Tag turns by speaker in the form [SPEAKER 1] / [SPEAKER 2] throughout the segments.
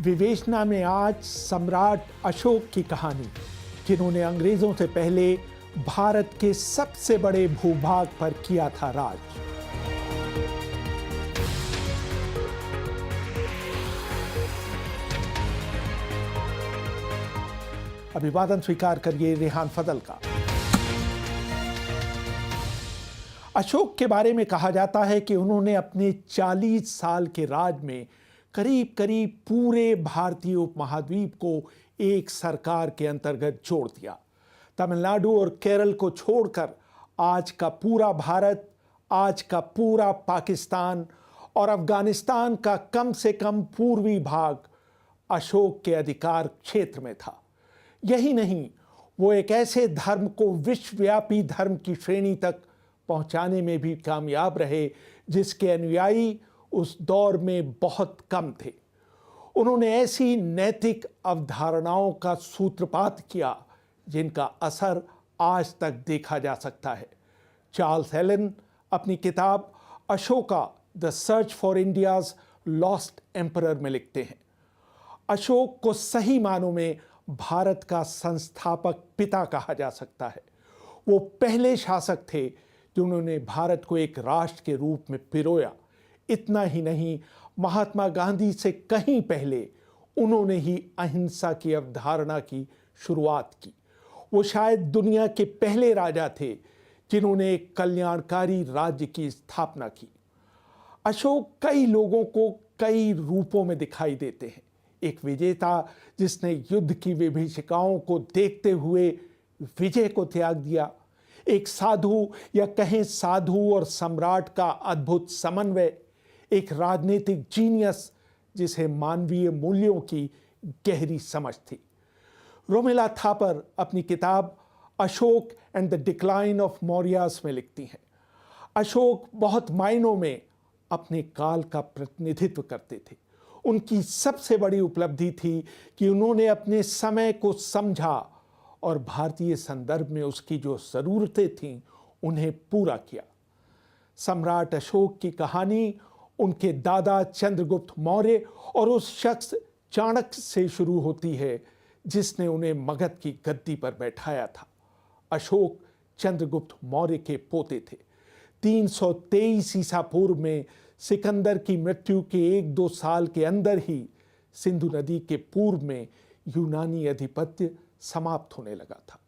[SPEAKER 1] विवेचना में आज सम्राट अशोक की कहानी, जिन्होंने अंग्रेजों से पहले भारत के सबसे बड़े भूभाग पर किया था राज। अभिवादन स्वीकार करिए रेहान फजल का। अशोक के बारे में कहा जाता है कि उन्होंने अपने 40 साल के राज में करीब करीब पूरे भारतीय उपमहाद्वीप को एक सरकार के अंतर्गत जोड़ दिया। तमिलनाडु और केरल को छोड़कर आज का पूरा भारत, आज का पूरा पाकिस्तान और अफगानिस्तान का कम से कम पूर्वी भाग अशोक के अधिकार क्षेत्र में था। यही नहीं, वो एक ऐसे धर्म को विश्वव्यापी धर्म की श्रेणी तक पहुंचाने में भी कामयाब रहे जिसके अनुयायी उस दौर में बहुत कम थे। उन्होंने ऐसी नैतिक अवधारणाओं का सूत्रपात किया जिनका असर आज तक देखा जा सकता है। चार्ल्स एलन अपनी किताब Ashoka the search for India's lost emperor में लिखते हैं, अशोक को सही मानों में भारत का संस्थापक पिता कहा जा सकता है। वो पहले शासक थे जिन्होंने भारत को एक राष्ट्र के रूप में पिरोया। इतना ही नहीं, महात्मा गांधी से कहीं पहले उन्होंने ही अहिंसा की अवधारणा की शुरुआत की। वो शायद दुनिया के पहले राजा थे जिन्होंने एक कल्याणकारी राज्य की स्थापना की। अशोक कई लोगों को कई रूपों में दिखाई देते हैं। एक विजेता जिसने युद्ध की विभीषिकाओं को देखते हुए विजय को त्याग दिया, एक साधु या कहें साधु और सम्राट का अद्भुत समन्वय, एक राजनीतिक जीनियस जिसे मानवीय मूल्यों की गहरी समझ थी। रोमिला थापर अपनी किताब Ashok and the decline of Mauryas में लिखती हैं, अशोक बहुत मायनों में अपने काल का प्रतिनिधित्व करते थे। उनकी सबसे बड़ी उपलब्धि थी कि उन्होंने अपने समय को समझा और भारतीय संदर्भ में उसकी जो ज़रूरतें थीं उन्हें पूरा किया। सम्राट अशोक की कहानी उनके दादा चंद्रगुप्त मौर्य और उस शख्स चाणक्य से शुरू होती है जिसने उन्हें मगध की गद्दी पर बैठाया था। अशोक चंद्रगुप्त मौर्य के पोते थे। 323 ईसा पूर्व में सिकंदर की मृत्यु के 1-2 साल के अंदर ही सिंधु नदी के पूर्व में यूनानी आधिपत्य समाप्त होने लगा था।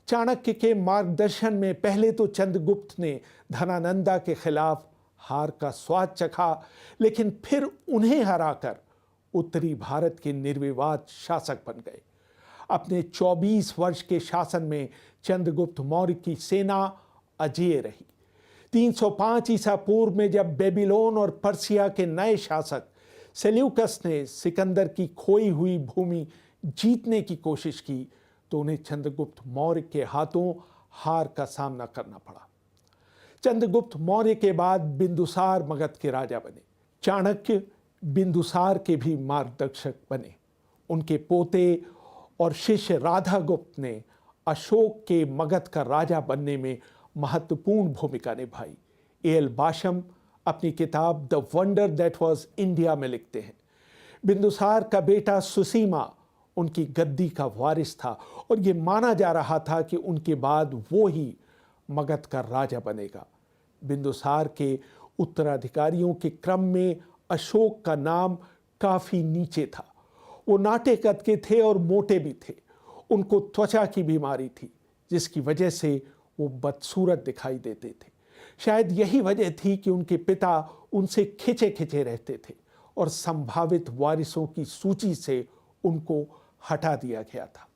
[SPEAKER 1] चाणक्य के मार्गदर्शन में पहले तो चंद्रगुप्त ने धनानंदा के खिलाफ हार का स्वाद चखा, लेकिन फिर उन्हें हराकर उत्तरी भारत के निर्विवाद शासक बन गए। अपने 24 वर्ष के शासन में चंद्रगुप्त मौर्य की सेना अजेय रही। 305 ईसा पूर्व में जब बेबीलोन और पर्सिया के नए शासक सेल्यूकस ने सिकंदर की खोई हुई भूमि जीतने की कोशिश की तो उन्हें चंद्रगुप्त मौर्य के हाथों हार का सामना करना पड़ा। चंद्रगुप्त मौर्य के बाद बिंदुसार मगध के राजा बने। चाणक्य बिंदुसार के भी मार्गदर्शक बने। उनके पोते और शिष्य राधागुप्त ने अशोक के मगध का राजा बनने में महत्वपूर्ण भूमिका निभाई। एल बाशम अपनी किताब the wonder that was India में लिखते हैं, बिंदुसार का बेटा सुसीमा उनकी गद्दी का वारिस था और ये माना जा रहा था कि उनके बाद वो ही मगध का राजा बनेगा। बिंदुसार के उत्तराधिकारियों के क्रम में अशोक का नाम काफ़ी नीचे था। वो नाटे कद के थे और मोटे भी थे। उनको त्वचा की बीमारी थी जिसकी वजह से वो बदसूरत दिखाई देते थे। शायद यही वजह थी कि उनके पिता उनसे खिंचे खिंचे रहते थे और संभावित वारिसों की सूची से उनको हटा दिया गया था।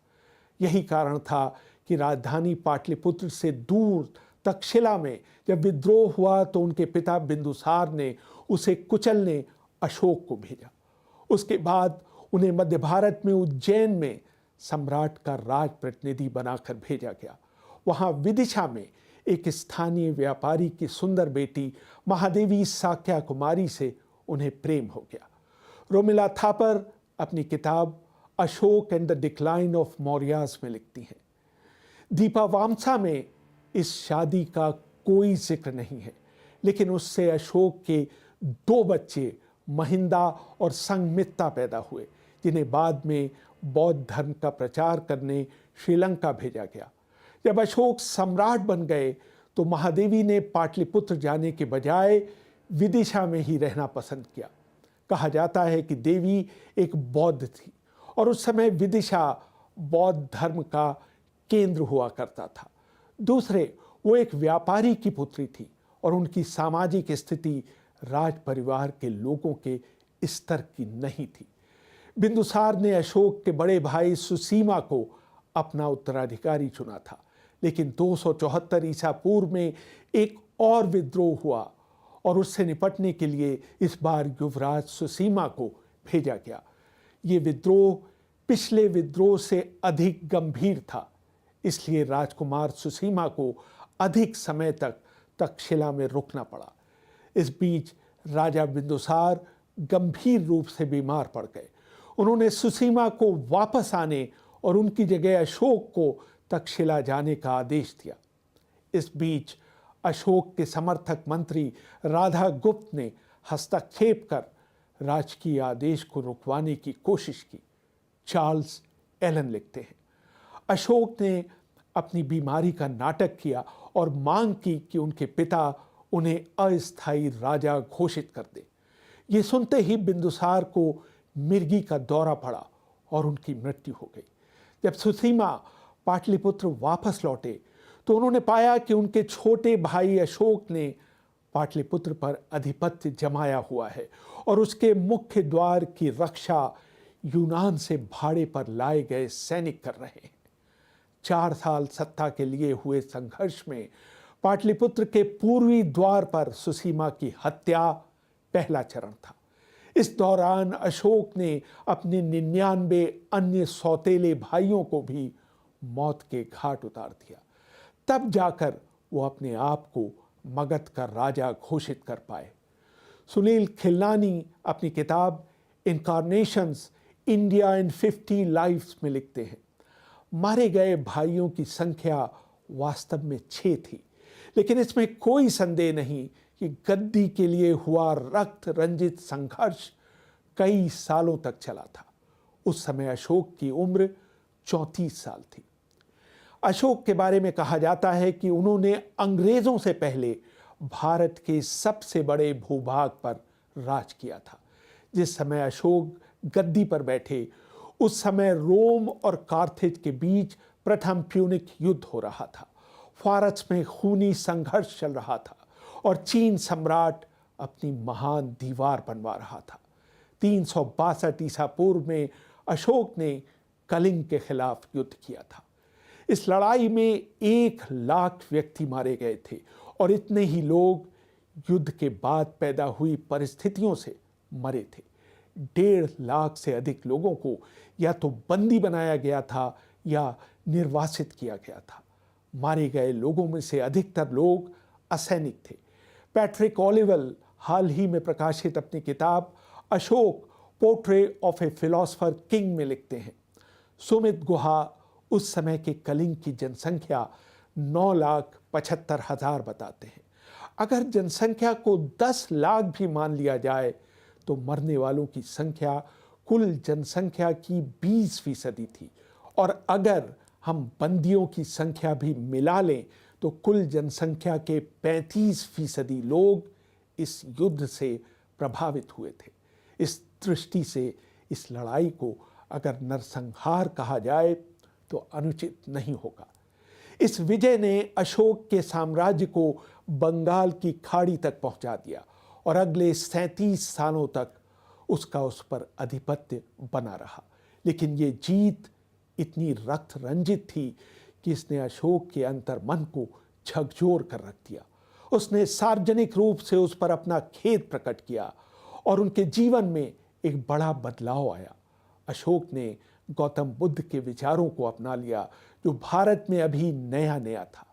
[SPEAKER 1] यही कारण था कि राजधानी पाटलिपुत्र से दूर तक्षशिला में जब विद्रोह हुआ तो उनके पिता बिंदुसार ने उसे कुचलने अशोक को भेजा। उसके बाद उन्हें मध्य भारत में उज्जैन में सम्राट का राज प्रतिनिधि बनाकर भेजा गया। वहाँ विदिशा में एक स्थानीय व्यापारी की सुंदर बेटी महादेवी साक्या कुमारी से उन्हें प्रेम हो गया। रोमिला थापर अपनी किताब Ashok and the decline of Mauryas में लिखती हैं, दीपावामसा में इस शादी का कोई जिक्र नहीं है, लेकिन उससे अशोक के 2 बच्चे महिंदा और संगमित्ता पैदा हुए जिन्हें बाद में बौद्ध धर्म का प्रचार करने श्रीलंका भेजा गया। जब अशोक सम्राट बन गए तो महादेवी ने पाटलिपुत्र जाने के बजाय विदिशा में ही रहना पसंद किया। कहा जाता है कि देवी एक बौद्ध थी और उस समय विदिशा बौद्ध धर्म का केंद्र हुआ करता था। दूसरे, वो एक व्यापारी की पुत्री थी और उनकी सामाजिक स्थिति राज परिवार के लोगों के स्तर की नहीं थी। बिंदुसार ने अशोक के बड़े भाई सुसीमा को अपना उत्तराधिकारी चुना था, लेकिन 274 ईसा पूर्व में एक और विद्रोह हुआ और उससे निपटने के लिए इस बार युवराज सुसीमा को भेजा गया। ये विद्रोह पिछले विद्रोह से अधिक गंभीर था, इसलिए राजकुमार सुसीमा को अधिक समय तक तक्षशिला में रुकना पड़ा। इस बीच राजा बिंदुसार गंभीर रूप से बीमार पड़ गए। उन्होंने सुसीमा को वापस आने और उनकी जगह अशोक को तक्षशिला जाने का आदेश दिया। इस बीच अशोक के समर्थक मंत्री राधा गुप्त ने हस्तक्षेप कर राजकीय आदेश को रुकवाने की कोशिश की। चार्ल्स एलन लिखते हैं, अशोक ने अपनी बीमारी का नाटक किया और मांग की कि उनके पिता उन्हें अस्थायी राजा घोषित कर दे। ये सुनते ही बिंदुसार को मिर्गी का दौरा पड़ा और उनकी मृत्यु हो गई। जब सुसीमा पाटलिपुत्र वापस लौटे तो उन्होंने पाया कि उनके छोटे भाई अशोक ने पाटलिपुत्र पर आधिपत्य जमाया हुआ है और उसके मुख्य द्वार की रक्षा यूनान से भाड़े पर लाए गए सैनिक कर रहे हैं। 4 साल सत्ता के लिए हुए संघर्ष में पाटलिपुत्र के पूर्वी द्वार पर सुसीमा की हत्या पहला चरण था। इस दौरान अशोक ने अपने 99 अन्य सौतेले भाइयों को भी मौत के घाट उतार दिया। तब जाकर वो अपने आप को मगध का राजा घोषित कर पाए। सुनील खिलनानी अपनी किताब इनकार्नेशंस इंडिया इन 50 लाइफ्स में लिखते हैं, मारे गए भाइयों की संख्या वास्तव में 6 थी, लेकिन इसमें कोई संदेह नहीं कि गद्दी के लिए हुआ रक्त रंजित संघर्ष कई सालों तक चला था। उस समय अशोक की उम्र 34 साल थी। अशोक के बारे में कहा जाता है कि उन्होंने अंग्रेजों से पहले भारत के सबसे बड़े भूभाग पर राज किया था। जिस समय अशोक गद्दी पर बैठे उस समय रोम और कार्थेज के बीच प्रथम प्यूनिक युद्ध हो रहा था। फारस में खूनी संघर्ष चल रहा था और चीन सम्राट अपनी महान दीवार बनवा रहा था। 362 ईसा पूर्व में अशोक ने कलिंग के खिलाफ युद्ध किया था। इस लड़ाई में 1 लाख व्यक्ति मारे गए थे और इतने ही लोग युद्ध के बाद पैदा हुई परिस्थितियों से मरे थे। 1.5 लाख से अधिक लोगों को या तो बंदी बनाया गया था या निर्वासित किया गया था। मारे गए लोगों में से अधिकतर लोग असैनिक थे। पैट्रिक ओलिवल हाल ही में प्रकाशित अपनी किताब Ashok portrait of A philosopher king में लिखते हैं, सुमित गुहा उस समय के कलिंग की जनसंख्या 9,75,000 बताते हैं। अगर जनसंख्या को 10 लाख भी मान लिया जाए तो मरने वालों की संख्या कुल जनसंख्या की 20% थी, और अगर हम बंदियों की संख्या भी मिला लें तो कुल जनसंख्या के 35% लोग इस युद्ध से प्रभावित हुए थे। इस दृष्टि से इस लड़ाई को अगर नरसंहार कहा जाए तो अनुचित नहीं होगा। इस विजय ने अशोक के साम्राज्य को बंगाल की खाड़ी तक पहुंचा दिया और अगले 37 सालों तक उसका उस पर आधिपत्य बना रहा। लेकिन ये जीत इतनी रक्त रंजित थी कि इसने अशोक के अंतर्मन को झकझोर कर रख दिया। उसने सार्वजनिक रूप से उस पर अपना खेद प्रकट किया और उनके जीवन में एक बड़ा बदलाव आया। अशोक ने गौतम बुद्ध के विचारों को अपना लिया जो भारत में अभी नया नया था।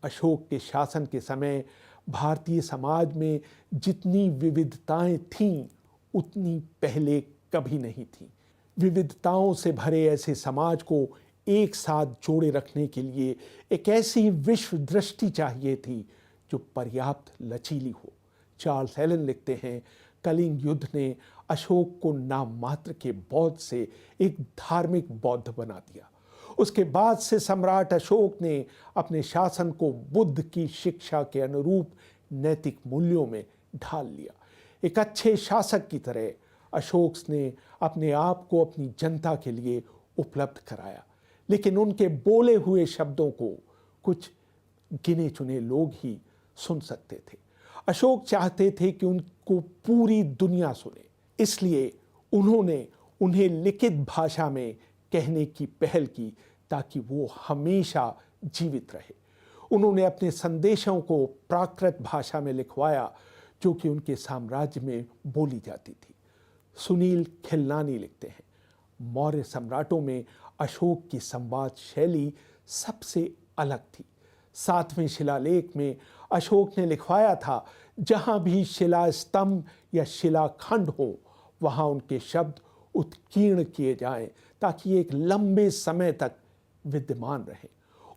[SPEAKER 1] अशोक के शासन के समय भारतीय समाज में जितनी विविधताएं थीं उतनी पहले कभी नहीं थी। विविधताओं से भरे ऐसे समाज को एक साथ जोड़े रखने के लिए एक ऐसी विश्व दृष्टि चाहिए थी जो पर्याप्त लचीली हो। चार्ल्स एलन लिखते हैं, कलिंग युद्ध ने अशोक को नाम मात्र के बौद्ध से एक धार्मिक बौद्ध बना दिया। उसके बाद से सम्राट अशोक ने अपने शासन को बुद्ध की शिक्षा के अनुरूप नैतिक मूल्यों में ढाल लिया। एक अच्छे शासक की तरह अशोक ने अपने आप को अपनी जनता के लिए उपलब्ध कराया, लेकिन उनके बोले हुए शब्दों को कुछ गिने चुने लोग ही सुन सकते थे। अशोक चाहते थे कि उनको पूरी दुनिया सुने, इसलिए उन्होंने उन्हें लिखित भाषा में कहने की पहल की ताकि वो हमेशा जीवित रहे। उन्होंने अपने संदेशों को प्राकृत भाषा में लिखवाया जो कि उनके साम्राज्य में बोली जाती थी। सुनील खिलनानी लिखते हैं, मौर्य सम्राटों में अशोक की संवाद शैली सबसे अलग थी। 7वें शिलालेख में अशोक ने लिखवाया था, जहां भी शिला स्तंभ या शिलाखंड हो वहां उनके शब्द उत्कीर्ण किए जाएं ताकि एक लंबे समय तक विद्यमान रहे।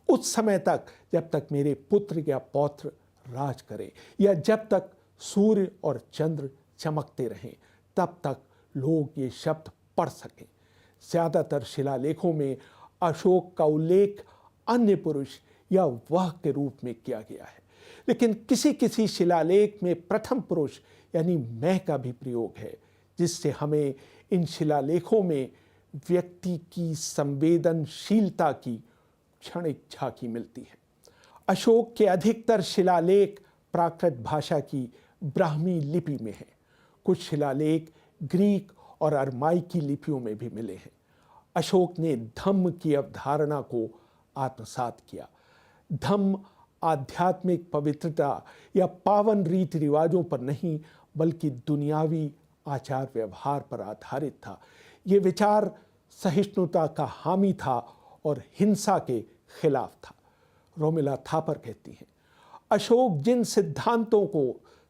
[SPEAKER 1] उस समय तक जब तक मेरे पुत्र या पौत्र राज करें या जब तक सूर्य और चंद्र चमकते रहें, तब तक लोग ये शब्द पढ़ सकें। ज्यादातर शिलालेखों में अशोक का उल्लेख अन्य पुरुष या वह के रूप में किया गया है, लेकिन किसी किसी शिलालेख में प्रथम पुरुष यानी मैं का भी प्रयोग है, जिससे हमें इन शिलालेखों में व्यक्ति की संवेदनशीलता की क्षणिक झांकी मिलती है। अशोक के अधिकतर शिलालेख प्राकृत भाषा की ब्राह्मी लिपि में हैं। कुछ शिलालेख ग्रीक और अरमाइकी लिपियों में भी मिले हैं। अशोक ने धम्म की अवधारणा को आत्मसात किया। धम्म आध्यात्मिक पवित्रता या पावन रीति रिवाजों पर नहीं बल्कि दुनियावी आचार व्यवहार पर आधारित था। ये विचार सहिष्णुता का हामी था और हिंसा के खिलाफ था। रोमिला थापर कहती हैं, अशोक जिन सिद्धांतों को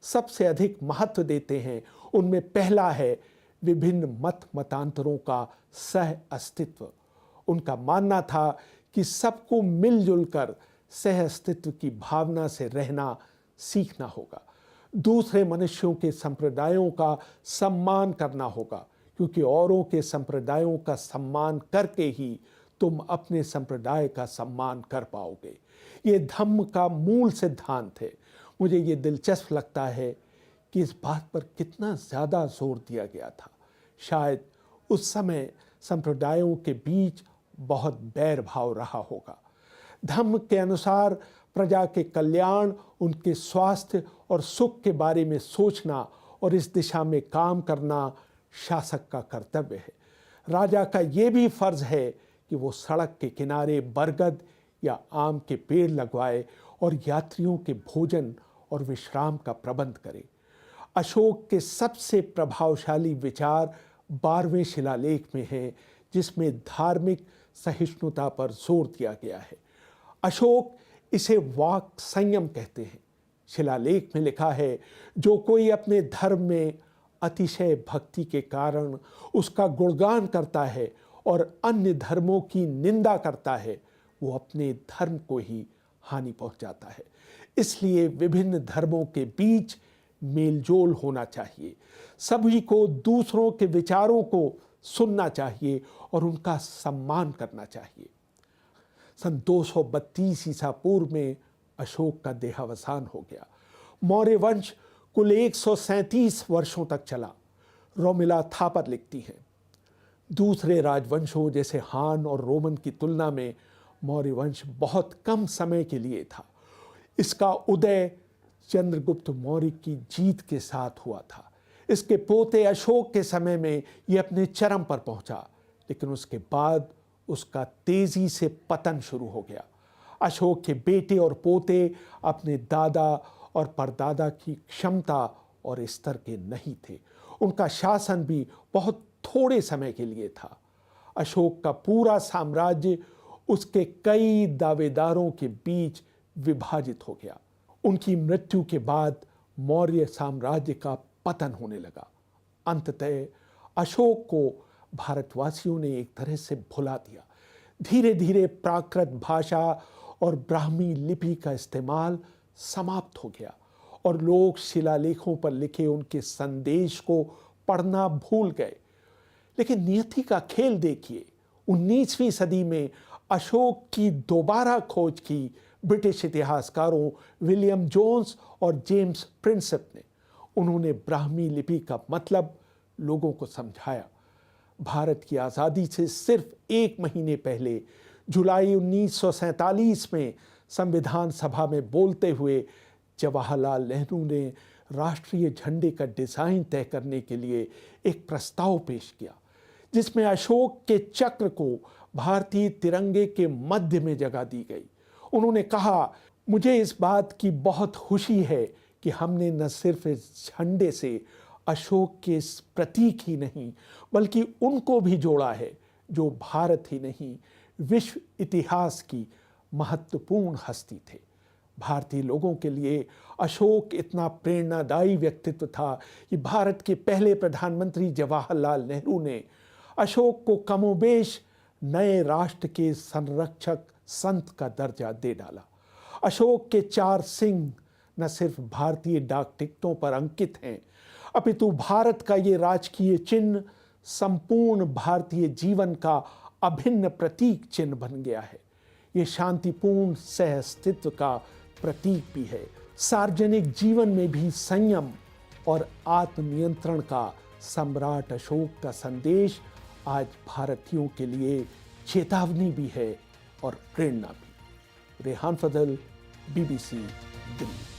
[SPEAKER 1] सबसे अधिक महत्व देते हैं उनमें पहला है विभिन्न मत मतांतरों का सह अस्तित्व। उनका मानना था कि सबको मिलजुल कर सह अस्तित्व की भावना से रहना सीखना होगा। दूसरे मनुष्यों के संप्रदायों का सम्मान करना होगा, क्योंकि औरों के संप्रदायों का सम्मान करके ही तुम अपने संप्रदाय का सम्मान कर पाओगे। ये धम्म का मूल सिद्धांत है। मुझे ये दिलचस्प लगता है कि इस बात पर कितना ज़्यादा जोर दिया गया था। शायद उस समय संप्रदायों के बीच बहुत बैर भाव रहा होगा। धम्म के अनुसार प्रजा के कल्याण, उनके स्वास्थ्य और सुख के बारे में सोचना और इस दिशा में काम करना शासक का कर्तव्य है। राजा का ये भी फर्ज है कि वो सड़क के किनारे बरगद या आम के पेड़ लगवाए और यात्रियों के भोजन और विश्राम का प्रबंध करे। अशोक के सबसे प्रभावशाली विचार 12वें शिलालेख में हैं, जिसमें धार्मिक सहिष्णुता पर जोर दिया गया है। अशोक इसे वाक संयम कहते हैं। शिलालेख में लिखा है, जो कोई अपने धर्म में अतिशय भक्ति के कारण उसका गुणगान करता है और अन्य धर्मों की निंदा करता है, वो अपने धर्म को ही हानि पहुंचाता है। इसलिए विभिन्न धर्मों के बीच मेलजोल होना चाहिए। सभी को दूसरों के विचारों को सुनना चाहिए और उनका सम्मान करना चाहिए। सन 232 ईसा पूर्व में अशोक का देहावसान हो गया। मौर्य वंश कुल 137 वर्षों तक चला। रोमिला थापर लिखती हैं, दूसरे राजवंशों जैसे हान और रोमन की तुलना में मौर्य वंश बहुत कम समय के लिए था। इसका उदय चंद्रगुप्त मौर्य की जीत के साथ हुआ था। इसके पोते अशोक के समय में यह अपने चरम पर पहुंचा, लेकिन उसके बाद उसका तेजी से पतन शुरू हो गया। अशोक के बेटे और पोते अपने दादा और परदादा की क्षमता और स्तर के नहीं थे। उनका शासन भी बहुत थोड़े समय के लिए था। अशोक का पूरा साम्राज्य उसके कई दावेदारों के बीच विभाजित हो गया। उनकी मृत्यु के बाद मौर्य साम्राज्य का पतन होने लगा। अंततः अशोक को भारतवासियों ने एक तरह से भुला दिया। धीरे धीरे प्राकृत भाषा और ब्राह्मी लिपि का इस्तेमाल समाप्त हो गया और लोग शिलालेखों पर लिखे उनके संदेश को पढ़ना भूल गए। लेकिन नियति का खेल देखिए, 19वीं सदी में अशोक की दोबारा खोज की ब्रिटिश इतिहासकारों विलियम जोन्स और जेम्स प्रिंसेप ने। उन्होंने ब्राह्मी लिपि का मतलब लोगों को समझाया। भारत की आज़ादी से सिर्फ 1 महीने पहले जुलाई 1947 में संविधान सभा में बोलते हुए जवाहरलाल नेहरू ने राष्ट्रीय झंडे का डिज़ाइन तय करने के लिए एक प्रस्ताव पेश किया, जिसमें अशोक के चक्र को भारतीय तिरंगे के मध्य में जगह दी गई। उन्होंने कहा, मुझे इस बात की बहुत खुशी है कि हमने न सिर्फ इस झंडे से अशोक के इस प्रतीक ही नहीं बल्कि उनको भी जोड़ा है जो भारत ही नहीं विश्व इतिहास की महत्वपूर्ण हस्ती थे। भारतीय लोगों के लिए अशोक इतना प्रेरणादायी व्यक्तित्व था कि भारत के पहले प्रधानमंत्री जवाहरलाल नेहरू ने अशोक को कमोबेश नए राष्ट्र के संरक्षक संत का दर्जा दे डाला। अशोक के 4 सिंह न सिर्फ भारतीय डाक टिकटों पर अंकित हैं, अपितु भारत का ये राजकीय चिन्ह संपूर्ण भारतीय जीवन का अभिन्न प्रतीक चिन्ह बन गया है। ये शांतिपूर्ण सहअस्तित्व का प्रतीक भी है। सार्वजनिक जीवन में भी संयम और आत्मनियंत्रण का सम्राट अशोक का संदेश आज भारतीयों के लिए चेतावनी भी है और प्रेरणा भी। रेहान फजल, BBC दिल्ली।